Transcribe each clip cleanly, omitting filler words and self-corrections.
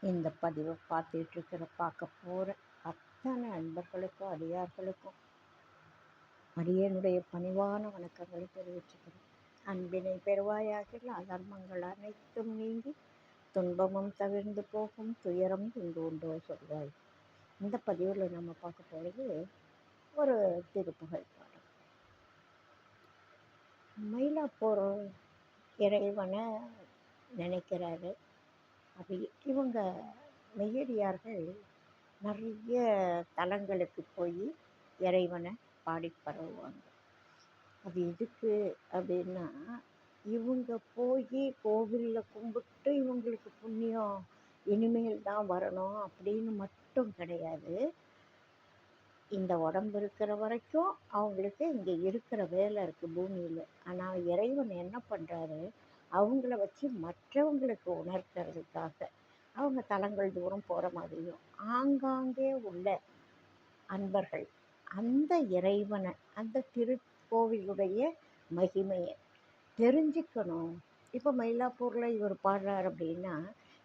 இந்த பதிவை பார்க்க போகிற அத்தனை அன்பர்களுக்கும் அடியார்களுக்கும் அடியனுடைய பணிவான வணக்கங்களை தெரிவிச்சுக்கிறேன். அன்பினை பெறுவாயாகில் அதர்மங்கள் அனைத்தும் நீங்கி துன்பமும் தவிர்ந்து போகும், துயரம் இங்கு உண்டோ சொல்வாய். இந்த பதிவில் நம்ம பார்க்க போகிறது ஒரு திருப்புகழ் பாடல். மயிலாப்பூர் இறைவனை நினைக்கிறாரு. அப்படி இவங்க மெய்யடியார்கள் நிறைய தலங்களுக்கு போய் இறைவனை பாடி பரவுவாங்க. அது எதுக்கு அப்படின்னா, இவங்க போய் கோவிலில் கும்பிட்டு இவங்களுக்கு புண்ணியம் இனிமேல் தான் வரணும் அப்படின்னு மட்டும் கிடையாது. இந்த உடம்பு இருக்கிற வரைக்கும் அவங்களுக்கு இங்கே இருக்கிற வேலை இருக்குது பூமியில். ஆனால் இறைவன் என்ன பண்ணுறாரு, அவங்கள வச்சு மற்றவங்களுக்கு உணர்த்துறதுக்காக அவங்க தலங்கள் தூரம் போகிற மாதிரியும் ஆங்காங்கே உள்ள அன்பர்கள் அந்த இறைவனை, அந்த திருக்கோவிலுடைய மகிமையை தெரிஞ்சுக்கணும். இப்போ மயிலாப்பூரில் இவர் பாடுறார் அப்படின்னா,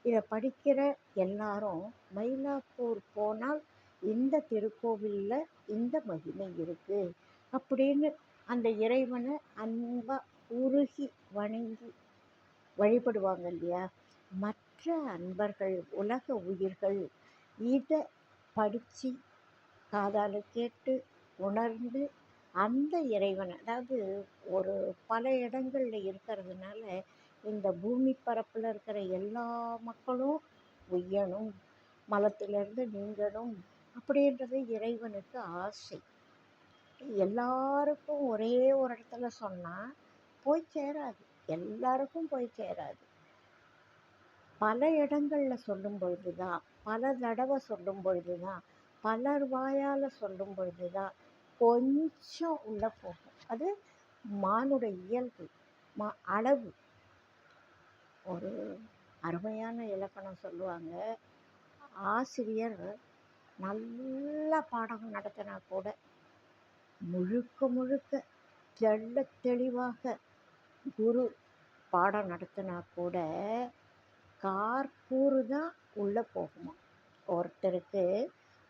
இதை படிக்கிற எல்லாரும் மயிலாப்பூர் போனால் இந்த திருக்கோவிலில் இந்த மகிமை இருக்குது அப்படின்னு அந்த இறைவனை அன்பாக உருகி வணங்கி வழிபடுவாங்க இல்லையா. மற்ற அன்பர்கள், உலக உயிர்கள் இதை படித்து காதால் கேட்டு உணர்ந்து அந்த இறைவனை, அதாவது ஒரு பல இடங்களில் இருக்கிறதுனால இந்த பூமி பரப்பில் இருக்கிற எல்லா மக்களும் உய்யணும், மலத்திலிருந்து நீங்கணும் அப்படின்றது இறைவனுக்கு ஆசை. எல்லாருக்கும் ஒரே ஒரு இடத்துல சொன்னால் போய் சேராது, எல்லாருக்கும் போய் சேராது. பல இடங்களில் சொல்லும் பொழுது தான், பல தடவை சொல்லும் பொழுது தான், பலர் வாயால் சொல்லும் பொழுது தான் கொஞ்சம் உள்ளே போகும். அது மானுட இயல்பு, அளவு. ஒரு அருமையான இலக்கணம் சொல்லுவாங்க, ஆசிரியர் நல்ல பாடம் நடத்தினா கூட, முழுக்க முழுக்க தெள்ள தெளிவாக குரு பாடம் நடத்தினா கூட கார்கூறு தான் உள்ளே போகுமா. ஒருத்தருக்கு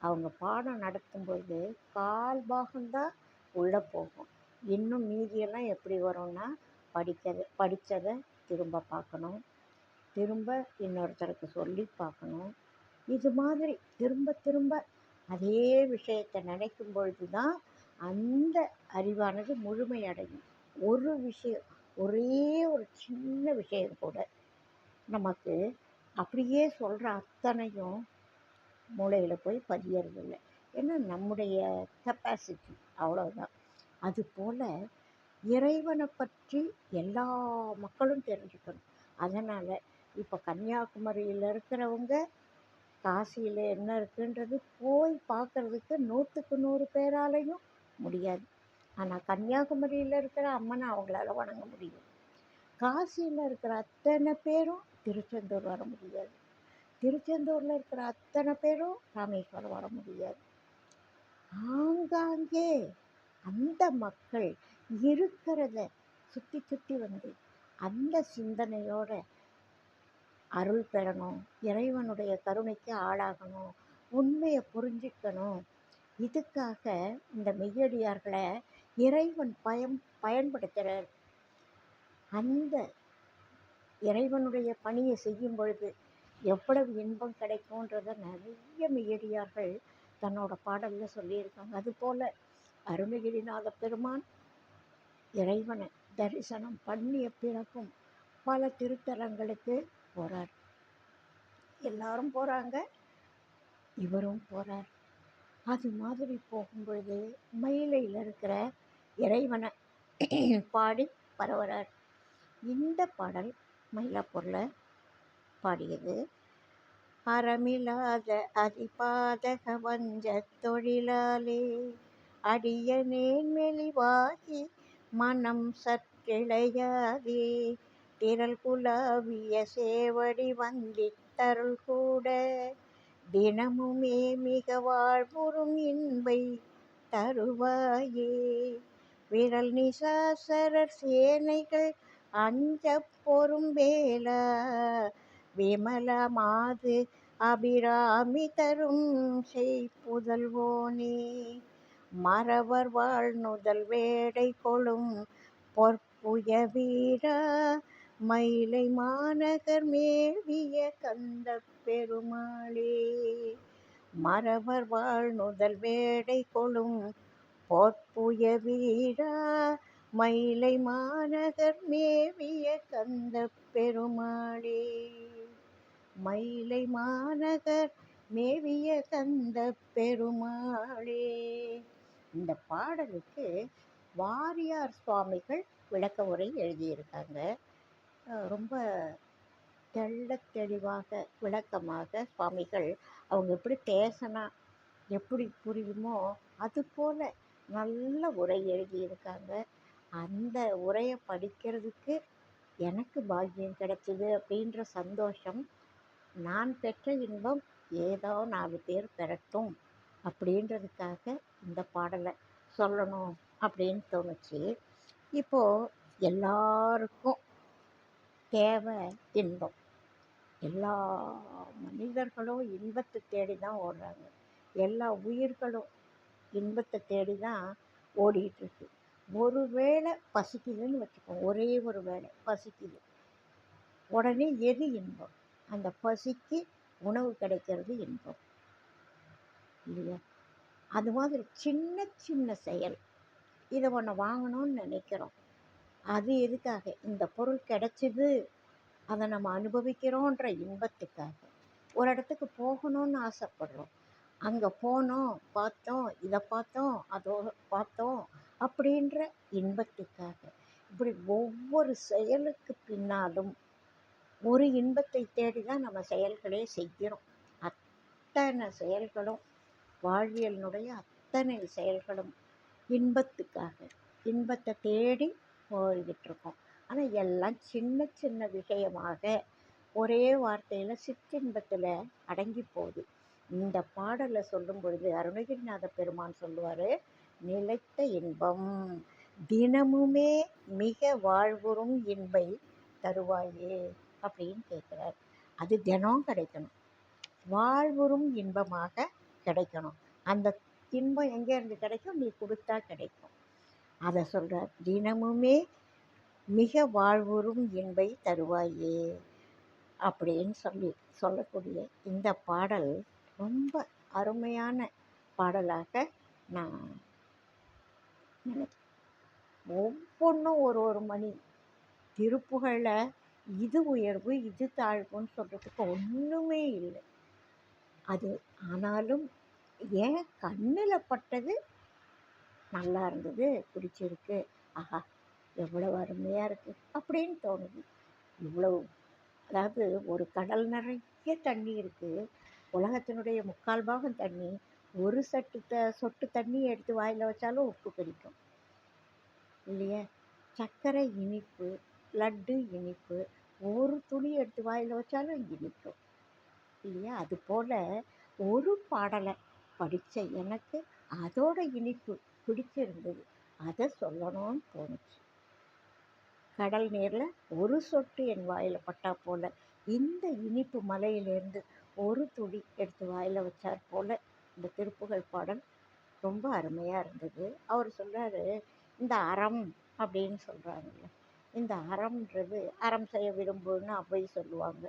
அவங்க பாடம் நடத்தும்பொழுது கால் பாகம்தான் உள்ளே போகும். இன்னும் மீதியெல்லாம் எப்படி வரும்னா, படித்ததை திரும்ப பார்க்கணும், திரும்ப இன்னொருத்தருக்கு சொல்லி பார்க்கணும். இது மாதிரி திரும்ப திரும்ப அதே விஷயத்தை நினைக்கும் பொழுது தான் அந்த அறிவானது முழுமையடையும். ஒரு விஷயம், ஒரே ஒரு சின்ன விஷயம் கூட நமக்கு அப்படியே சொல்கிற அத்தனையும் மூளையில் போய் பதியறதில்லை. ஏன்னா நம்முடைய கெப்பாசிட்டி அவ்வளோதான். அதுபோல் இறைவனை பற்றி எல்லா மக்களும் தெரிஞ்சுக்கணும். அதனால் இப்போ கன்னியாகுமரியில் இருக்கிறவங்க காசியில் என்ன இருக்குன்றது போய் பார்க்குறதுக்கு 100க்கு 100 பேராலையும் முடியாது. ஆனால் கன்னியாகுமரியில் இருக்கிற அம்மனை அவங்களால வணங்க முடியும். காசியில் இருக்கிற அத்தனை பேரும் திருச்செந்தூர் வர முடியாது. திருச்செந்தூரில் இருக்கிற அத்தனை பேரும் ராமேஸ்வரம் வர முடியாது. ஆங்காங்கே அந்த மக்கள் இருக்கிறத சுற்றி சுற்றி வந்து அந்த சிந்தனையோட அருள் பெறணும், இறைவனுடைய கருணைக்கு ஆளாகணும், உண்மையை புரிஞ்சிக்கணும். இதுக்காக இந்த மெய்யடியார்களை இறைவன் பயன்படுத்துகிறார். அந்த இறைவனுடைய பணியை செய்யும் பொழுது எவ்வளவு இன்பம் கிடைக்கும்ன்றத நிறைய மெய்யடியார்கள் தன்னோட பாடலில் சொல்லியிருக்காங்க. அதுபோல் அருணகிரிநாத பெருமான் இறைவனை தரிசனம் பண்ணிய பிறகும் பல திருத்தலங்களுக்கு போகிறார். எல்லாரும் போகிறாங்க, இவரும் போகிறார். அது மாதிரி போகும்பொழுது மயிலையில் இருக்கிற இறைவனை பாடி பரவுறார். இந்த பாடல் மயிலாப்பூரில் பாடியது. அறமில்லாத அதிபாதக வஞ்ச தொழிலாலே அடியனேன் மெலிவாகி மனம் சற்றிளையாதே திரள் குலாவிய சேவடி வந்தித்தருள் கூட தினமுமே மிக வாழ்வுறும் இன்பை தருவாயே. விரல் நிசாசரர் சேனைகள் அஞ்ச பொறும் வேலா விமலமாது அபிராமி தரும் செய்புதல்வோனே. மறவர் வாழ்நுதல் வேடை கொளும் பொற்புய வீரா, மயிலை மாநகர் மேவிய கந்தப் பெருமாளே. மறவர் வாழ்நுதல் வேடை கொளும் பொற்புய வீரா, மயிலை மாநகர் மேவிய கந்தப் பெருமாளே. மயிலை மாநகர் மேவிய கந்தப் பெருமாளே. இந்த பாடலுக்கு வாரியார் சுவாமிகள் விளக்க உரை எழுதியிருக்காங்க. ரொம்ப தெள்ளத் தெளிவாக விளக்கமாக சுவாமிகள் அவங்க எப்படி பேசினா எப்படி புரியுமோ அதுபோல் நல்ல உரை எழுதியிருக்காங்க. அந்த உரையை படிக்கிறதுக்கு எனக்கு பாக்கியம் கிடைச்சிது அப்படின்ற சந்தோஷம். நான் பெற்ற இன்பம் ஏதோ 4 பேர் பெறட்டும் அப்படின்றதுக்காக இந்த பாடலை சொல்லணும் அப்படின்னு தோணுச்சு. இப்போது எல்லாருக்கும் தேவை இன்பம். எல்லா மனிதர்களும் இன்பத்தை தேடி தான் ஓடுறாங்க. எல்லா உயிர்களும் இன்பத்தை தேடி தான் ஓடிட்டுருக்கு. ஒரு வேளை பசிக்குதுன்னு வச்சுக்கோங்க, ஒரே ஒரு வேளை பசிக்குது, உடனே எது இன்பம்? அந்த பசிக்கு உணவு கிடைக்கிறது இன்பம் இல்லையா? அது மாதிரி சின்ன சின்ன செயல், இதை ஒன்று வாங்கணும்னு நினைக்கிறோம், அது எதுக்காக? இந்த பொருள் கிடைச்சிது, அதை நம்ம அனுபவிக்கிறோன்ற இன்பத்துக்காக. ஒரு இடத்துக்கு போகணும்னு ஆசைப்படுறோம், அங்கே போனோம், பார்த்தோம், இதை பார்த்தோம், அதோ பார்த்தோம் அப்படின்ற இன்பத்துக்காக. இப்படி ஒவ்வொரு செயலுக்கு பின்னாலும் ஒரு இன்பத்தை தேடி தான் நம்ம செயல்களே செய்கிறோம். அத்தனை செயல்களும், வாழ்வியலினுடைய அத்தனை செயல்களும் இன்பத்துக்காக, இன்பத்தை தேடி போய்கிட்டுருக்கோம். ஆனால் எல்லாம் சின்ன சின்ன விஷயமாக ஒரே வார்த்தையில் சிற்றின்பத்தில் அடங்கி போகுது. இந்த பாடலை சொல்லும் பொழுது அருணகிரிநாத பெருமான் சொல்லுவார், நிலைத்த இன்பம் தினமுமே மிக வாழ்வுறும் இன்பை தருவாயே அப்படின்னு கேட்குறார். அது தினம் கிடைக்கணும், வாழ்வுறும் இன்பமாக கிடைக்கணும். அந்த இன்பம் எங்கேருந்து கிடைக்கும்? நீ கொடுத்தா கிடைக்கும். அதை சொல்கிறார், தினமுமே மிக வாழ்வுறும் இன்பை தருவாயே அப்படின்னு சொல்லக்கூடிய இந்த பாடல் ரொம்ப அருமையான பாடலாக நான் நினைக்கிறேன். ஒவ்வொன்றும் ஒரு ஒரு மணி திருப்புகழில் இது உயர்வு இது தாழ்வுன்னு சொல்கிறதுக்கு ஒன்றுமே இல்லை. அது ஆனாலும் ஏன் கண்ணில் பட்டது நல்லா இருந்தது, பிடிச்சிருக்கு, ஆஹா எவ்வளவு அருமையாக இருக்குது அப்படின்னு தோணுது. இவ்வளவு, அதாவது ஒரு கடல் நிறைய தண்ணி இருக்குது, உலகத்தினுடைய 3/4 பாகம் தண்ணி, ஒரு சொட்டு தண்ணி எடுத்து வாயில் வச்சாலும் உப்பு கரிக்கும் இல்லையா? சர்க்கரை இனிப்பு, லட்டு இனிப்பு, ஒரு துளி எடுத்து வாயில் வச்சாலும் இனிக்கும் இல்லையா? அதுபோல் ஒரு பாடலை படித்த எனக்கு அதோட இனிப்பு பிடிச்சிருந்தது, அதை சொல்லணும்னு தோணுச்சு. கடல் நீரில் ஒரு சொட்டு என் வாயில் பட்டா போல் இந்த இனிப்பு மலையிலேருந்து ஒரு துளி எடுத்து வாயில் வச்சார் போல் இந்த திருப்புகழ் பாடல் ரொம்ப அருமையாக இருந்தது. அவர் சொல்கிறாரு, இந்த அறம் அப்படின்னு சொல்கிறாங்கல்ல, இந்த அறம்ன்றது அறம் செய்ய விரும்புன்னு அவை சொல்லுவாங்க.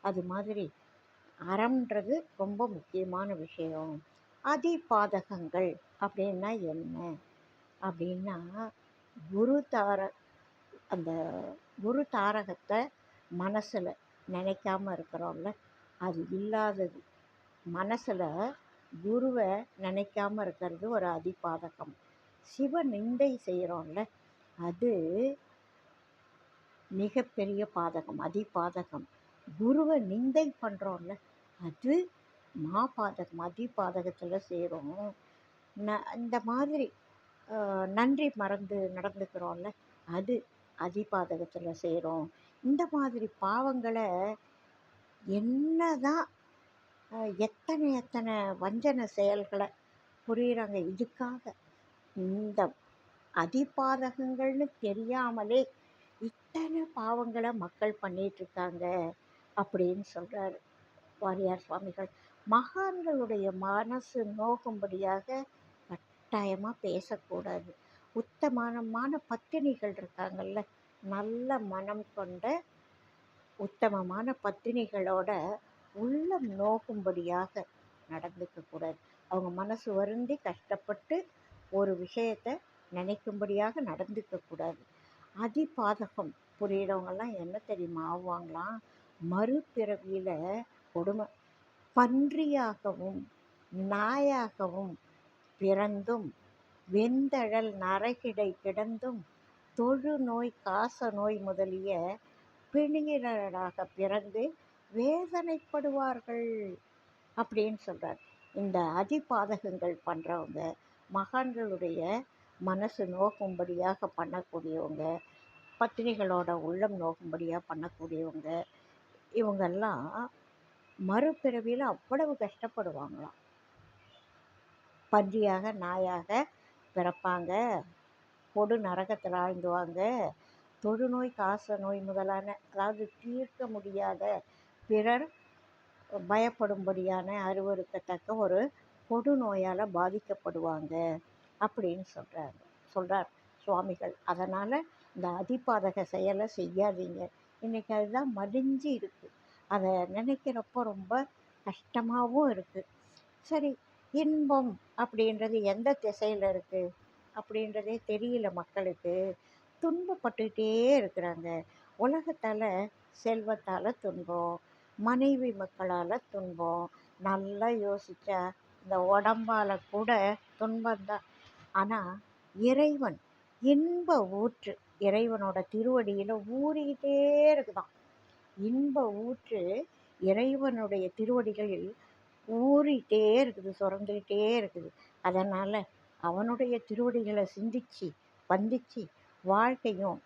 அது மாதிரி அறம்ன்றது ரொம்ப முக்கியமான விஷயம். அதிபாதகங்கள் அப்படின்னா என்ன அப்படின்னா, அந்த குரு தாரகத்தை மனசில் நினைக்காம இருக்கிறோம்ல, அது இல்லாதது. மனசில் குருவை நினைக்காம இருக்கிறது ஒரு அதிபாதகம். சிவ நிந்தை செய்கிறோம்ல, அது மிகப்பெரிய பாதகம், அதிபாதகம். குருவை நிந்தை பண்ணுறோம்ல, அது மாபாதகம், அதிபாதகத்தில் சேரும். இந்த மாதிரி நன்றி மறந்து நடந்துக்கிறோம்ல, அது அதிபாதகத்தில் சேரும். இந்த மாதிரி பாவங்களை என்னதான் எத்தனை வஞ்சன செயல்களை புரியுறாங்க இதுக்காக. இந்த அதிபாதகங்கள்னு தெரியாமலே இத்தனை பாவங்களை மக்கள் பண்ணிகிட்ருக்காங்க அப்படின்னு சொல்கிறாரு வாரியார் சுவாமிகள். மகான்களுடைய மனசு நோக்கும்படியாக கட்டாயமாக பேசக்கூடாது. உத்தமமான பத்தினிகள் இருக்காங்கல்ல, நல்ல மனம் கொண்ட உத்தமமான பத்தினிகளோட உள்ளம் நோக்கும்படியாக நடந்துக்கக்கூடாது. அவங்க மனசு வருந்தி கஷ்டப்பட்டு ஒரு விஷயத்தை நினைக்கும்படியாக நடந்துக்கக்கூடாது. அதிபாதகம் புரியிறவங்கெல்லாம் என்ன தெரியுமா ஆவாங்களாம்? மறுபிறவியில் கொடுமை பன்றியாகவும் நாயாகவும் பிறந்தும் வெந்தழல் நரகிடை கிடந்தும் தொழுநோய் காச நோய் முதலிய பிணியினராக பிறந்து வேதனைப்படுவார்கள் அப்படின்னு சொல்கிறார். இந்த அதிபாதகங்கள் பண்ணுறவங்க, மகான்களுடைய மனசு நோக்கும்படியாக பண்ணக்கூடியவங்க, பத்தினிகளோட உள்ளம் நோக்கும்படியாக பண்ணக்கூடியவங்க, இவங்கெல்லாம் மறுபிறவியில் அவ்வளவு கஷ்டப்படுவாங்களாம். பன்றியாக நாயாக பிறப்பாங்க, பொடு நரகத்தில் ஆழ்ந்துவாங்க, தொழுநோய் காச நோய் முதலான, அதாவது தீர்க்க முடியாத பிறர் பயப்படும்படியான அருவருக்கத்தக்க ஒரு கொடு நோயால் பாதிக்கப்படுவாங்க அப்படின்னு சொல்கிறார் சுவாமிகள். அதனால் இந்த அதிபாதக செயலை செய்யாதீங்க. இன்றைக்கி அதுதான் மடிஞ்சு இருக்குது. அதை நினைக்கிறப்போ ரொம்ப கஷ்டமாகவும் இருக்குது. சரி, இன்பம் அப்படின்றது எந்த திசையில் இருக்குது அப்படின்றதே தெரியல மக்களுக்கு. துன்பப்பட்டுக்கிட்டே இருக்கிறாங்க. உலகத்தால் செல்வத்தால் துன்பம், மனைவி மக்களால் துன்பம். நல்லா யோசித்தா இந்த உடம்பால் கூட துன்பம்தான். ஆனால் இறைவன் இன்ப ஊற்று இறைவனோட திருவடியில் ஊறிக்கிட்டே இருக்குதான். இன்ப ஊற்று இறைவனுடைய திருவடிகளில் ஊறிட்டே இருக்குது, சுரந்துக்கிட்டே இருக்குது. அதனால் அவனுடைய திருவடிகளை சிந்திச்சு வந்திச்சு வாழ்க்கையும்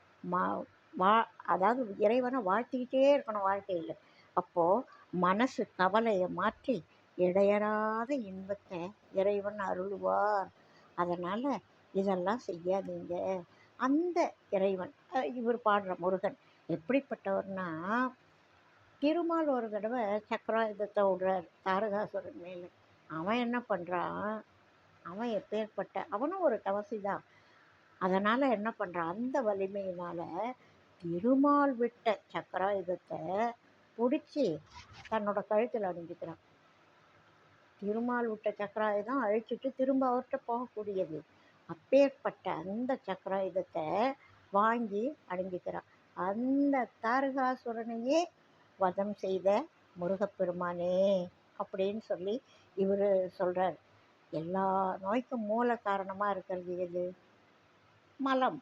அதாவது இறைவனை வாழ்த்திக்கிட்டே இருக்கணும் வாழ்க்கையில். அப்போது மனசு கவலையை மாற்றி இடையறாத இன்பத்தை இறைவன் அருள்வார். அதனால் இதெல்லாம் செய்யாதீங்க. அந்த இறைவன் இவர் பாடுற முருகன் எப்படிப்பட்டவர்னா, திருமால் ஒரு தடவை சக்கராயுதத்தை விடுறார் தாரகாசுரன் மேலே. அவன் என்ன பண்ணுறான்? அவன் எப்பேற்பட்ட அவனும் ஒரு தவசி தான். அதனால் என்ன பண்ணுறான்? அந்த வலிமையினால் திருமால் விட்ட சக்கராயுதத்தை பிடிச்சி தன்னோட கழுத்தில் அணிஞ்சிக்கிறான். திருமால் விட்ட சக்கராயுதம் அழிச்சிட்டு திரும்ப அவர்கிட்ட போகக்கூடியது. அப்பேற்பட்ட அந்த சக்கராயுதத்தை வாங்கி அணிஞ்சிக்கிறான். அந்த தாரகாசுரனையே வதம் செய்த முருகப்பெருமானே அப்படின்னு சொல்லி இவர் சொல்கிறார். எல்லா நோய்க்கும் மூல காரணமாக இருக்கிறது எது? மலம்,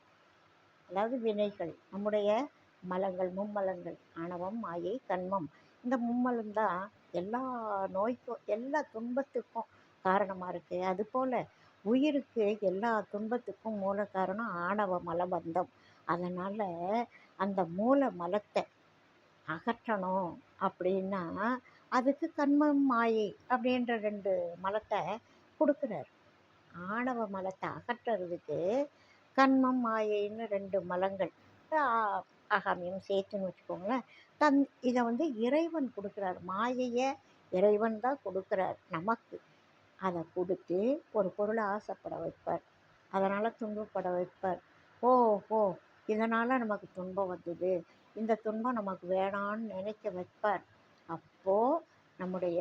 அதாவது வினைகள். நம்முடைய மலங்கள், மும்மலங்கள், ஆணவம், மாயை, கண்மம். இந்த மும்மலம்தான் எல்லா நோய்க்கும் எல்லா துன்பத்துக்கும் காரணமாக இருக்குது. அதுபோல் உயிருக்கு எல்லா துன்பத்துக்கும் மூல காரணம் ஆணவ மலபந்தம். அதனால் அந்த மூல மலத்தை அகற்றணும் அப்படின்னா அதுக்கு கண்மம் மாயை அப்படின்ற 2 மலத்தை கொடுக்குறார். ஆணவ மலத்தை அகற்றுறதுக்கு கண்மம் மாயைன்னு 2 மலங்கள், ஆகாமியம் சேர்த்துன்னு வச்சுக்கோங்களேன். இதை இறைவன் கொடுக்குறார். மாயையை இறைவன் தான் கொடுக்குறார் நமக்கு. அதை கொடுத்து ஒரு பொருளை ஆசைப்பட வைப்பார். அதனால் துன்பப்பட வைப்பார். ஓஹோ, இதனால் நமக்கு துன்பம் வந்தது, இந்த துன்பம் நமக்கு வேணான்னு நினைக்க வைப்பார். அப்போது நம்முடைய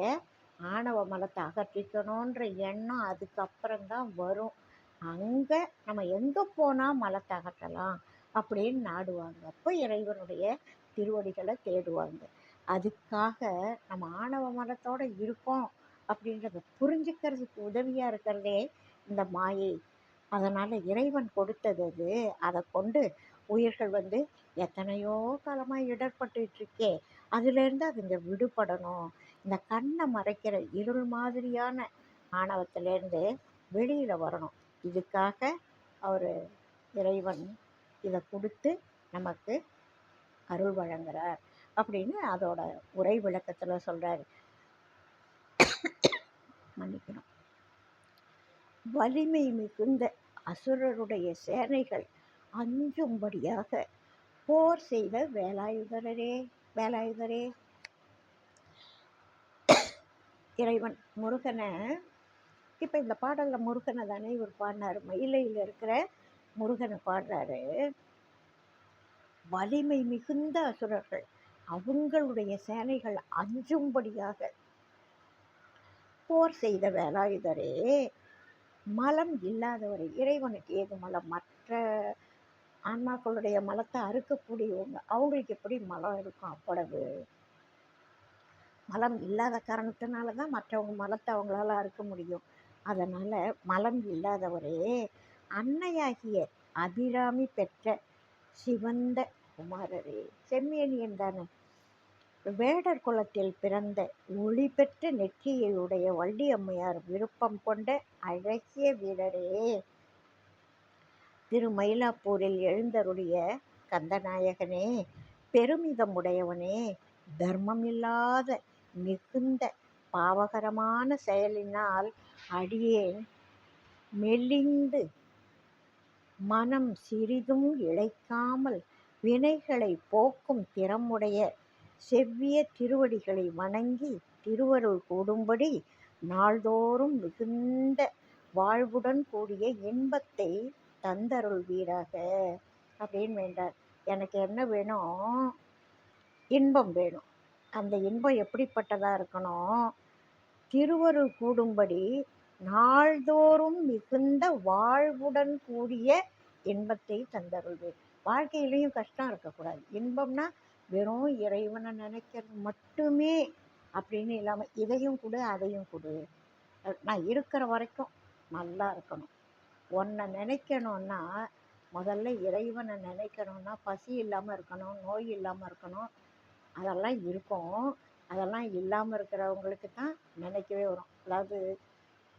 ஆணவ மலத்தை அகற்றிக்கணுன்ற எண்ணம் அதுக்கப்புறம்தான் வரும். அங்கே நம்ம எங்கே போனால் மலத்தை அகற்றலாம் அப்படின்னு நாடுவாங்க. அப்போ இறைவனுடைய திருவடிகளை தேடுவாங்க. அதுக்காக நம்ம ஆணவ மலத்தோடு இருக்கோம் அப்படின்றத புரிஞ்சுக்கிறதுக்கு உதவியாக இருக்கிறதே இந்த மாயை. அதனால் இறைவன் கொடுத்தது அது. அதை கொண்டு உயிர்கள் எத்தனையோ காலமாக இடர்பட்டுருக்கே, அதுலேருந்து அதுங்க விடுபடணும். இந்த கண்ணை மறைக்கிற இருள் மாதிரியான ஆணவத்திலேருந்து வெளியில் வரணும். இதுக்காக அவர் இறைவன் இதை கொடுத்து நமக்கு அருள் வழங்குறார் அப்படின்னு அதோட உரை விளக்கத்தில் சொல்கிறார். மன்னிக்கணும். வலிமை மிகுந்த அசுரருடைய சேனைகள் அஞ்சும்படியாக போர் செய்த வேலாயுதரே இறைவன் முருகனை இப்போ இந்த பாடலில் முருகனை தானே இவர் பாடினார், மயிலையில் இருக்கிற முருகனை பாடுறாரு. வலிமை மிகுந்த அசுரர்கள் அவங்களுடைய சேனைகள் அஞ்சும்படியாக போர் செய்த வேலாயுதரே, மலம் இல்லாதவரை. இறைவனுக்கு ஏது மலம்? மற்ற ஆன்மாக்களுடைய மலத்தை அறுக்கக்கூடியவங்க, அவங்களுக்கு எப்படி மலம் இருக்கும்? அவ்வளவு மலம் இல்லாத காரணத்தினால தான் மற்றவங்க மலத்தை அவங்களால அறுக்க முடியும். அதனால் மலம் இல்லாதவரே, அன்னையாகிய அபிராமி பெற்ற சிவந்த குமாரரே, செம்மியனியன் தானே, வேடர் குலத்தில் பிறந்த ஒளி பெற்ற நெற்றியுடைய வள்ளி அம்மையார் விருப்பம் கொண்ட அழகிய வீரரே, திருமயிலாப்பூரில் எழுந்தருடைய கந்தநாயகனே, பெருமிதம் உடையவனே, தர்மமில்லாத மிகுந்த பாவகரமான செயலினால் அடியேன் மெலிந்து மனம் சிறிதும் இழைக்காமல் வினைகளை போக்கும் திறமுடைய செவ்விய திருவடிகளை வணங்கி திருவருள் கூடும்படி நாள்தோறும் மிகுந்த வாழ்வுடன் கூடிய இன்பத்தை தந்தருள் வீராக அப்படின்னு வேண்டார். எனக்கு என்ன வேணும்? இன்பம் வேணும். அந்த இன்பம் எப்படிப்பட்டதாக இருக்கணும்? திருவருள் கூடும்படி நாள்தோறும் மிகுந்த வாழ்வுடன் கூடிய இன்பத்தை தந்தருள்வேன். வாழ்க்கையிலையும் கஷ்டம் இருக்கக்கூடாது. இன்பம்னா வெறும் இறைவனை நினைக்கிறது மட்டுமே அப்படின்னு இல்லாமல் இதையும் கொடு அதையும் கொடு. நான் இருக்கிற வரைக்கும் நல்லா இருக்கணும். ஒன்றை நினைக்கணும்னா முதல்ல இறைவனை நினைக்கணும்னா பசி இல்லாமல் இருக்கணும், நோய் இல்லாமல் இருக்கணும். அதெல்லாம் இருக்கும். அதெல்லாம் இல்லாமல் இருக்கிறவங்களுக்கு தான் நினைக்கவே வரும். அதாவது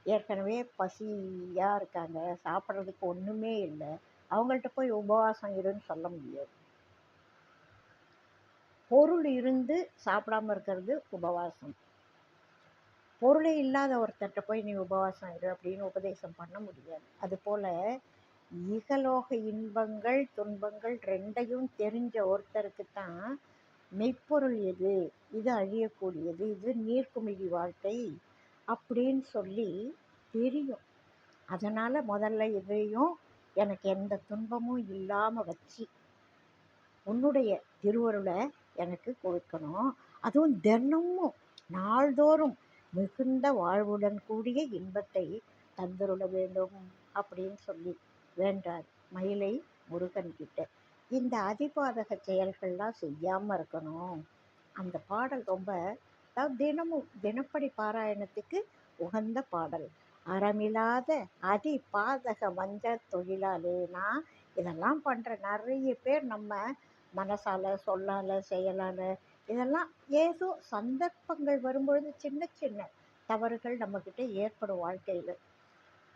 ஏற்கனவே பசியாக இருக்காங்க, சாப்பிட்றதுக்கு ஒன்றுமே இல்லை, அவங்கள்ட்ட போய் உபவாசம் இருன்னு சொல்ல முடியாது. பொருள் இருந்து சாப்பிடாம இருக்கிறது உபவாசம். பொருளே இல்லாத ஒருத்தர்கிட்ட போய் நீ உபவாசம் இரு அப்படின்னு உபதேசம் பண்ண முடியாது. அதுபோல் இகலோக இன்பங்கள் துன்பங்கள் ரெண்டையும் தெரிஞ்ச ஒருத்தருக்கு தான் மெய்ப்பொருள் எது, இது அழியக்கூடியது, இது நீர்க்குமிழி வாழ்க்கை அப்படின்னு சொல்லி தெரியும். அதனால் முதல்ல இதையும் எனக்கு எந்த துன்பமும் இல்லாமல் வச்சு உன்னுடைய திருவருளை எனக்கு கொடுக்கணும். அதுவும் தினமும் நாள்தோறும் மிகுந்த வாழ்வுடன் கூடிய இன்பத்தை தந்தருள வேண்டும் அப்படின்னு சொல்லி வேண்டார் மயிலை முருகன்கிட்ட. இந்த அதிபாதக செயல்கள்லாம் செய்யாமல் இருக்கணும். அந்த பாடல் ரொம்ப, அதாவது தினமும் தினப்படி பாராயணத்துக்கு உகந்த பாடல். அறமில்லாத அதிபாதக வஞ்ச தொழிலாளேனா இதெல்லாம் பண்ணுற நிறைய பேர் நம்ம மனசால் சொல்லால் செயலால் இதெல்லாம் ஏதோ சந்தர்ப்பங்கள் வரும்பொழுது சின்ன சின்ன தவறுகள் நம்மக்கிட்ட ஏற்படும் வாழ்க்கையில்.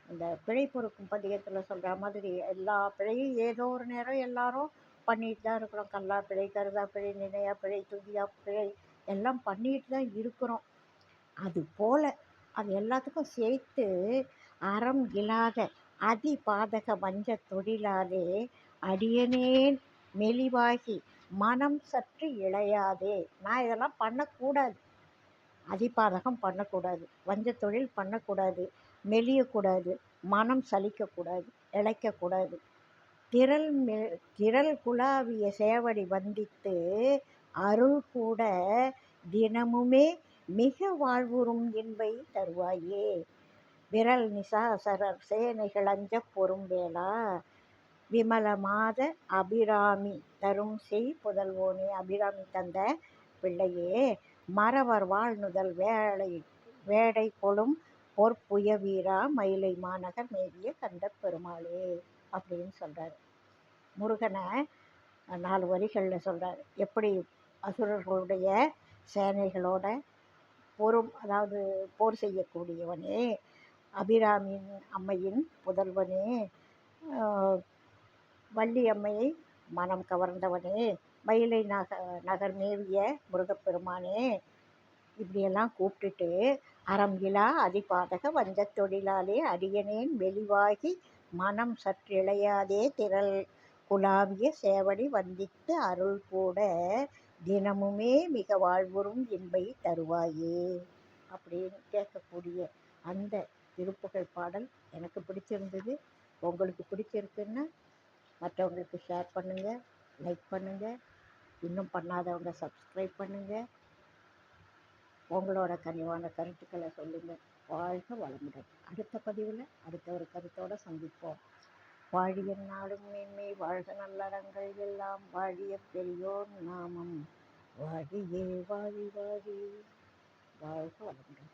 இந்த பிழை பொறுக்கும் பதிகத்தில் சொல்கிற மாதிரி எல்லா பிழையும் ஏதோ ஒரு நேரம் எல்லாரும் பண்ணிட்டு தான் இருக்கிறோம். கல்லா பிழை, கருதா பிழை, நினையா பிழை, துதியா பிழை எல்லாம் பண்ணிட்டு தான் இருக்கிறோம். அதுபோல் அது எல்லாத்துக்கும் சேர்த்து அறம் இல்லாத அதிபாதக வஞ்ச தொழிலாலே அடியனேன் மெலிவாகி மனம் சற்று இளையாதே. நான் இதெல்லாம் பண்ணக்கூடாது. அதிபாதகம் பண்ணக்கூடாது, வஞ்ச தொழில் பண்ணக்கூடாது, மெலியக்கூடாது, மனம் சலிக்கக்கூடாது, இழைக்கக்கூடாது. திரள் குலாவிய சேவடி வந்தித்து அருள் கூட தினமுமே மிக வாழ்வுறும் இன்பை தருவாயே. விரல் நிசாசரர் சேனைகள் அஞ்ச பொறும் வேளா விமல மாத அபிராமி தரும் செய் புதல்வோனே. அபிராமி தந்த பிள்ளையே, மறவர் வாழ்நுதல் வேடை கொளும் பொற்புய வீரா மயிலை மாநகர் மேவிய கந்த பெருமாளே அப்படின்னு சொல்கிறார். முருகனை 4 வரிகளில் சொல்கிறார். எப்படி அசுரர்களுடைய சேனைகளோட அதாவது போர் செய்யக்கூடியவனே, அபிராமியின் அம்மையின் புதல்வனே, வள்ளி அம்மையை மனம் கவர்ந்தவனே, மயிலை நகர் மேவிய முருகப்பெருமானே, இப்படியெல்லாம் கூப்பிட்டுட்டு அறம் இலா அதிபாதக வஞ்ச தொழிலாலே அடியனேன் வெளிவாகி மனம் சற்றிளையாதே திரள் குலாவிய சேவடி வந்தித்து அருள் கூட தினமுமே மிக வாழ்வுறும் இன்பை தருவாயே. அப்படின்னு கேட்கக்கூடிய அந்த திருப்புகழ் பாடல் எனக்கு பிடிச்சிருந்தது. உங்களுக்கு பிடிச்சிருக்குன்னா மற்றவங்களுக்கு ஷேர் பண்ணுங்கள், லைக் பண்ணுங்கள். இன்னும் பண்ணாதவங்க சப்ஸ்கிரைப் பண்ணுங்கள். உங்களோட கனிவான கருத்துக்களை சொல்லுங்கள். வாழ்க வளமுடன். அடுத்த பதிவில் அடுத்த ஒரு கருத்தோடு சந்திப்போம். வாழிய நாடும் மேன்மை வாழ்க நல்லறங்கள் எல்லாம் வாழிய பெரியோர் நாமம் வாழியே வாழி வாழி வாழ்க வளமுடன்.